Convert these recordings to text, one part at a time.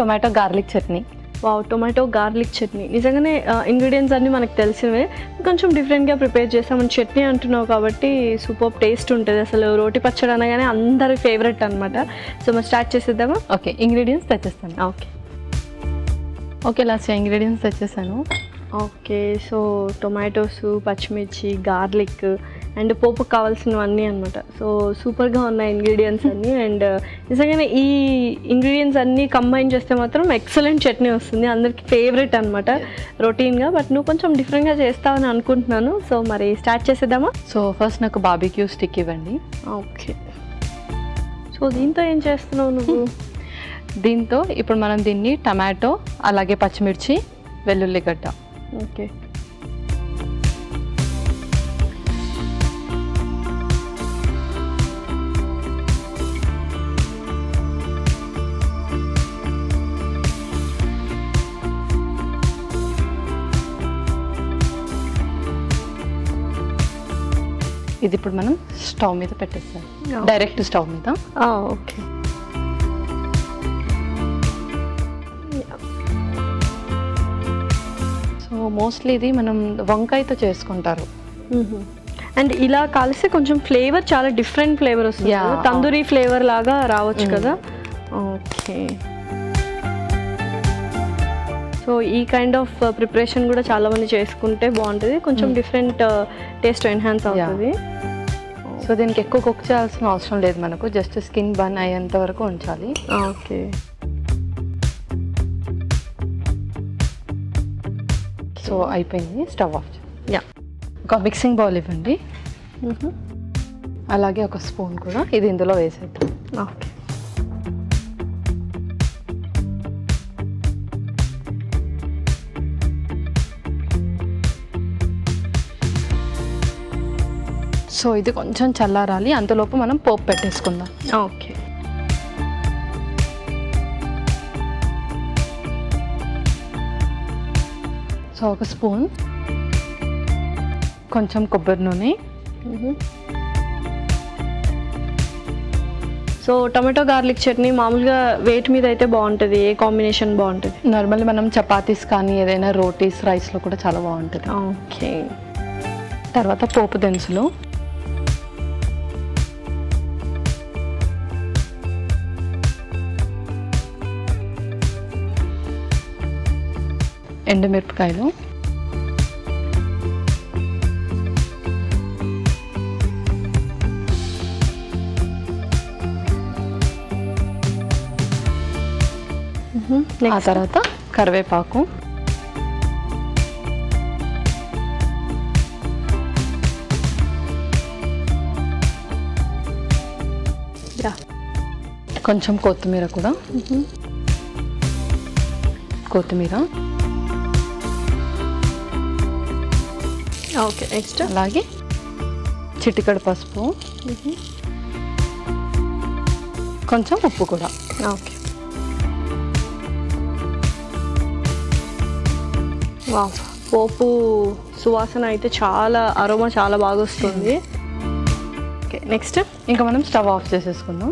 Tomato garlic chutney. Wow, tomato garlic chutney నిజంగానే ingredients అన్నీ మనకు తెలిసినవే, కొంచెం డిఫరెంట్గా ప్రిపేర్ చేస్తాం. చట్నీ అంటున్నావు కాబట్టి సూపర్ టేస్ట్ ఉంటుంది. అసలు రోటి పచ్చడి అనగానే అందరి ఫేవరెట్ అనమాట. సో మనం స్టార్ట్ చేసేద్దామా? ఓకే, ఇంగ్రీడియంట్స్ తెచ్చేస్తాను. ఓకే లాస్ట్ ఇంగ్రీడియంట్స్ తెచ్చేసాను. ఓకే, సో టొమాటోస్, పచ్చిమిర్చి, గార్లిక్ అండ్ పోపుకు కావాల్సినవన్నీ అనమాట. సో సూపర్గా ఉన్నాయి ఇంగ్రీడియంట్స్ అన్నీ. అండ్ నిజంగానే ఈ ఇంగ్రీడియంట్స్ అన్నీ కంబైన్ చేస్తే మాత్రం ఎక్సలెంట్ చట్నీ వస్తుంది. అందరికి ఫేవరెట్ అనమాట రొటీన్గా. బట్ నువ్వు కొంచెం డిఫరెంట్గా చేస్తావని అనుకుంటున్నాను. సో మరి స్టార్ట్ చేసేద్దామా? సో ఫస్ట్ నాకు బార్బిక్యూ స్టిక్ ఇవ్వండి. ఓకే, సో దీంతో ఏం చేస్తున్నావు నువ్వు? దీంతో ఇప్పుడు మనం దీన్ని టమాటో, అలాగే పచ్చిమిర్చి, వెల్లుల్లిగడ్డ. ఓకే, ఇది ఇప్పుడు మనం స్టవ్ మీద పెట్టేస్తాం, డైరెక్ట్ స్టవ్ మీద. ఓకే, సో మోస్ట్లీ ఇది మనం వంకాయతో చేసుకుంటారు. అండ్ ఇలా కలిసి కొంచెం ఫ్లేవర్ చాలా డిఫరెంట్ ఫ్లేవర్ వస్తుంది, తందూరి ఫ్లేవర్ లాగా రావచ్చు కదా. ఓకే, సో ఈ కైండ్ ఆఫ్ ప్రిపరేషన్ కూడా చాలా మంది చేసుకుంటే బాగుంటుంది, కొంచెం డిఫరెంట్ టేస్ట్ ఎన్హాన్స్ అవుతుంది. సో దీనికి ఎక్కువ కుక్ చేయాల్సిన అవసరం లేదు, మనకు జస్ట్ స్కిన్ బర్న్ అయ్యేంత వరకు ఉంచాలి. ఓకే, సో అయిపోయింది, స్టవ్ ఆఫ్. ఒక మిక్సింగ్ బౌల్ ఇవ్వండి. అలాగే ఒక స్పూన్ కూడా ఇది ఇందులో వేసేద్దాం. ఓకే, సో ఇది కొంచెం చల్లారాలి, అంతలోపు మనం పోపు పెట్టేసుకుందాం. ఓకే, సో ఒక స్పూన్ కొంచెం కొబ్బరి నూనె. సో టొమాటో గార్లిక్ చట్నీ మామూలుగా వేట్ మీద అయితే బాగుంటుంది, ఏ కాంబినేషన్ బాగుంటుంది? నార్మల్లీ మనం చపాతీస్ కానీ ఏదైనా రోటీస్, రైస్లో కూడా చాలా బాగుంటుంది. ఓకే, తర్వాత పోపు దినుసులు. ఎండుమిరపకాయలు, ఆ తర్వాత కరివేపాకు, కొంచెం కొత్తిమీర కూడా. కొత్తిమీర, ఓకే, నెక్స్ట్ అలాగే చిటికెడు పసుపు, కొంచెం ఉప్పు కూడా. ఓకే, వావ్, పోపు సువాసన అయితే చాలా అరోమా చాలా బాగా వస్తుంది. ఓకే, నెక్స్ట్ ఇంకా మనం స్టవ్ ఆఫ్ చేసేసుకుందాం.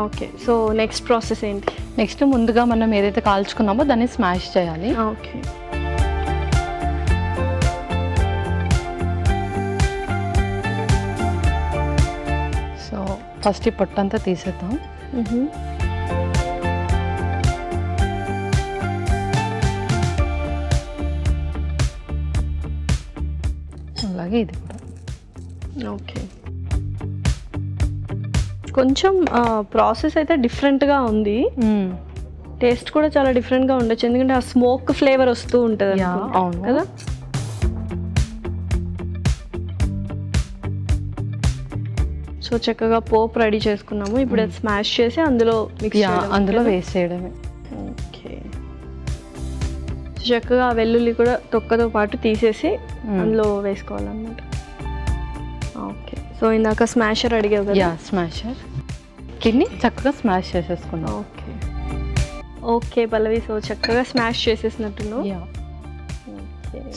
ఓకే, సో నెక్స్ట్ ప్రాసెస్ ఏంటి? నెక్స్ట్ ముందుగా మనం ఏదైతే కాల్చుకున్నామో దాన్ని స్మాష్ చేయాలి. ఓకే, సో ఫస్ట్ ఈ పొట్టంతా తీసేద్దాం. అలాగే ఇది కూడా. ఓకే, కొంచెం ప్రాసెస్ అయితే డిఫరెంట్గా ఉంది, టేస్ట్ కూడా చాలా డిఫరెంట్గా ఉండొచ్చు, ఎందుకంటే ఆ స్మోక్ ఫ్లేవర్ వస్తూ ఉంటుంది. అవును కదా. సో చక్కగా పోపు రెడీ చేసుకున్నాము, ఇప్పుడు అది స్మాష్ చేసి అందులో అందులో వేసేయడమే. ఓకే, చక్కగా వెల్లుల్లి కూడా తొక్కతో పాటు తీసేసి అందులో వేసుకోవాలన్నమాట. ఓకే, సో ఇందాక స్మాషర్ అడిగావు కదా. స్మాషర్ కిడ్నీ చక్కగా స్మాష్ చేసేసుకున్నాం. ఓకే, ఓకే పల్లవి, సో చక్కగా స్మాష్ చేసేసినట్టున్నావు.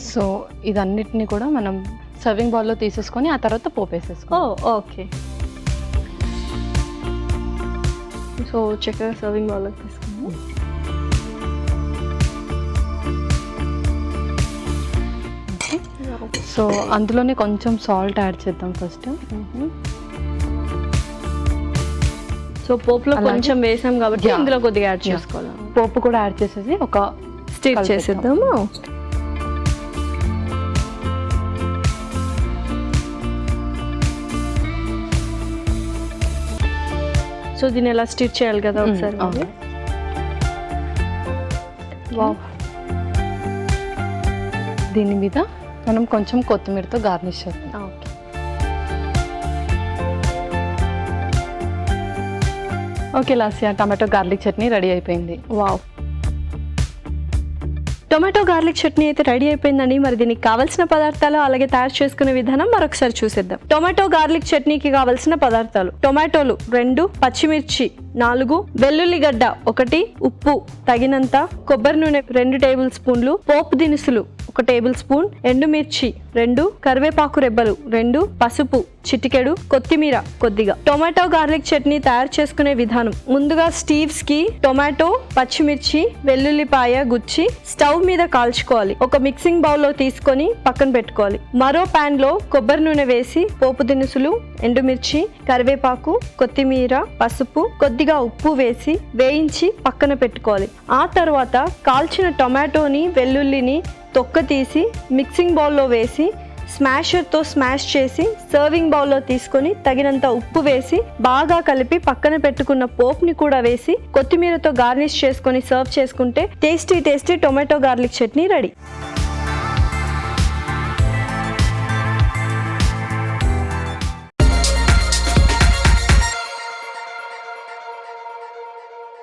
సో ఇదన్నిటిని కూడా మనం సర్వింగ్ బౌల్లో తీసేసుకొని ఆ తర్వాత పోపు వేసేసుకో. ఓకే, సో చక్కగా సర్వింగ్ బౌల్లోకి తీసుకుందాం. సో అందులోనే కొంచెం సాల్ట్ యాడ్ చేద్దాం ఫస్ట్. సో పోపులో కొంచెం వేసాం కాబట్టి ఇందులో కొద్దిగా యాడ్ చేసుకోవాలి. పోపు కూడా యాడ్ చేసేసి ఒక స్టిర్ చేసేద్దాము. సో దీన్ని ఎలా స్టిర్ చేయాలి కదా ఒకసారి. వావ్. దీని మీద మనం కొంచెం కొత్తిమీరతో గార్నిష్ చేద్దాం. Okay. Okay Lasya, tomato garlic chutney ready అయిపోయింది. వావ్. టొమాటో గార్లిక్ చట్నీ అయితే రెడీ అయిపోయిందండి. మరి దీనికి కావాల్సిన పదార్థాలు అలాగే తయారు చేసుకునే విధానం మరొకసారి చూసేద్దాం. టొమాటో గార్లిక్ చట్నీకి కావాల్సిన పదార్థాలు: టొమాటోలు 2, పచ్చిమిర్చి 4, వెల్లుల్లిగడ్డ 1, ఉప్పు తగినంత, కొబ్బరి నూనె 2 టేబుల్ స్పూన్లు, పోపు దినుసులు 1 టేబుల్ స్పూన్, ఎండుమిర్చి 2, కరివేపాకు రెబ్బలు 2, పసుపు చిటికెడు, కొత్తిమీర కొద్దిగా. టొమాటో గార్లిక్ చట్నీ తయారు చేసుకునే విధానం: ముందుగా స్టీవ్స్ కి టొమాటో, పచ్చిమిర్చి, వెల్లుల్లిపాయ గుచ్చి స్టవ్ మీద కాల్చుకోవాలి. ఒక మిక్సింగ్ బౌల్ లో తీసుకొని పక్కన పెట్టుకోవాలి. మరో పాన్ లో కొబ్బరి నూనె వేసి పోపు దినుసులు, ఎండుమిర్చి, కరివేపాకు, కొత్తిమీర, పసుపు, కొద్దిగా ఉప్పు వేసి వేయించి పక్కన పెట్టుకోవాలి. ఆ తర్వాత కాల్చిన టొమాటోని, వెల్లుల్లిని తొక్క తీసి మిక్సింగ్ బౌల్లో వేసి స్మాషర్తో స్మాష్ చేసి సర్వింగ్ బౌల్లో తీసుకొని తగినంత ఉప్పు వేసి బాగా కలిపి పక్కన పెట్టుకున్న పోపుని కూడా వేసి కొత్తిమీరతో గార్నిష్ చేసుకొని సర్వ్ చేసుకుంటే tasty tomato garlic chutney ready.